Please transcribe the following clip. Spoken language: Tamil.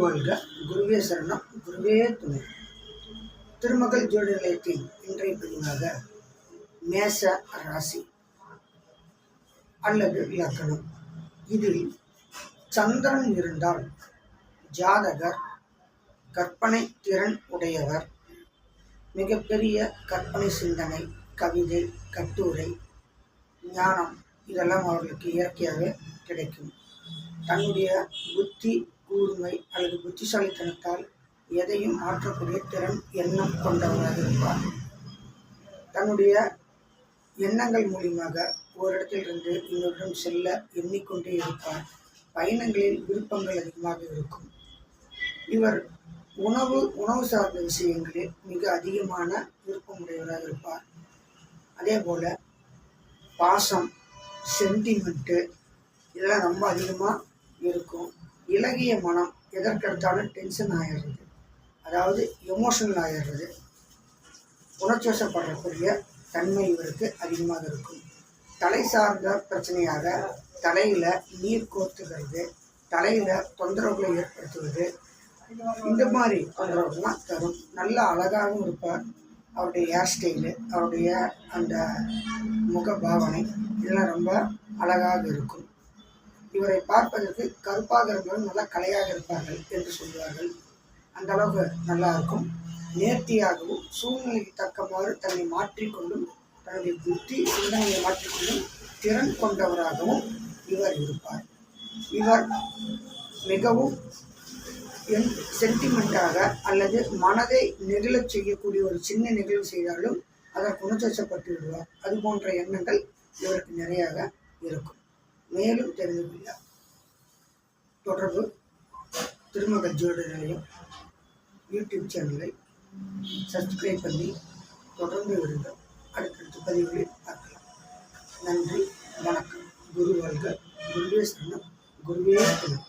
வாழ்க, குருவே சரணம், குருவே துணை. திருமகள் ஜோதி நிலையத்தின் இன்றைய பதிவாக மேச ராசி அல்லது லக்னம். இதில் சந்திரன் இருந்தால் ஜாதகர் கற்பனை திறன் உடையவர், மிகப்பெரிய கற்பனை சிந்தனை, கவிதை, கட்டுரை, ஞானம் இதெல்லாம் அவர்களுக்கு இயற்கையாகவே கிடைக்கும். தன்னுடைய புத்தி கூர்மை அல்லது புத்திசாலித்தனத்தால் எதையும் மாற்றக்கூடிய திறன் எண்ணம் கொண்டவராக இருப்பார். தன்னுடைய எண்ணங்கள் மூலியமாக ஒரு இடத்திலிருந்து இன்னொரு செல்ல எண்ணிக்கொண்டே இருப்பார். பயணங்களில் விருப்பங்கள் அதிகமாக இருக்கும். இவர் உணவு சார்ந்த விஷயங்களில் மிக அதிகமான விருப்பமுடையவராக இருப்பார். அதே போல பாசம், சென்டிமெண்ட்டு இதெல்லாம் ரொம்ப அதிகமாக இருக்கும். இலகிய மனம், எதற்கெடுத்தாலும் டென்ஷன் ஆகிடுறது, அதாவது எமோஷனல் ஆகிடுறது, உணர்ச்சிவசப்படக்கூடிய தன்மை இவருக்கு அதிகமாக இருக்கும். தலை சார்ந்த பிரச்சனையாக தலையில் நீர் கோர்த்துகிறது, தலையில் தொந்தரவுகளை ஏற்படுத்துவது, இந்த மாதிரி தொந்தரவுகள்லாம் தரும். நல்ல அழகாகவும் இருப்பார். அவருடைய ஹேர் ஸ்டைலு, அவருடைய அந்த முக பாவனை இதெல்லாம் ரொம்ப அழகாக இருக்கும். இவரை பார்ப்பதற்கு கருப்பாக இருந்தாலும் நல்லா கலையாக இருப்பார்கள் என்று சொல்வார்கள். அந்த அளவுக்கு நல்லா இருக்கும். நேர்த்தியாகவும் சூழ்நிலைக்கு தக்கவாறு தன்னை மாற்றிக்கொண்டும் தன்னுடைய புத்தி சிந்தனையை மாற்றிக்கொண்டும் திறன் கொண்டவராகவும் இவர் இருப்பார். இவர் மிகவும் சென்டிமெண்ட்டாக அல்லது மனதை நெகிழச் செய்யக்கூடிய ஒரு சின்ன நிகழ்வு செய்தாலும் அதற்கு உணர்ச்சிவசப்பட்டு விடுவார். அது போன்ற எண்ணங்கள் இவருக்கு நிறையாக இருக்கும். மேலும் தெரிந்து கொள்ள தொடர்பு திருமகள் ஜோதி நிலையம் யூடியூப் சேனலை சப்ஸ்கிரைப் பண்ணி தொடர்ந்து இருங்கள். அடுத்தடுத்த பதிவுகளில் பார்க்கலாம். நன்றி, வணக்கம். குரு வாழ்க, குருவே சரணம், குருவே துணை.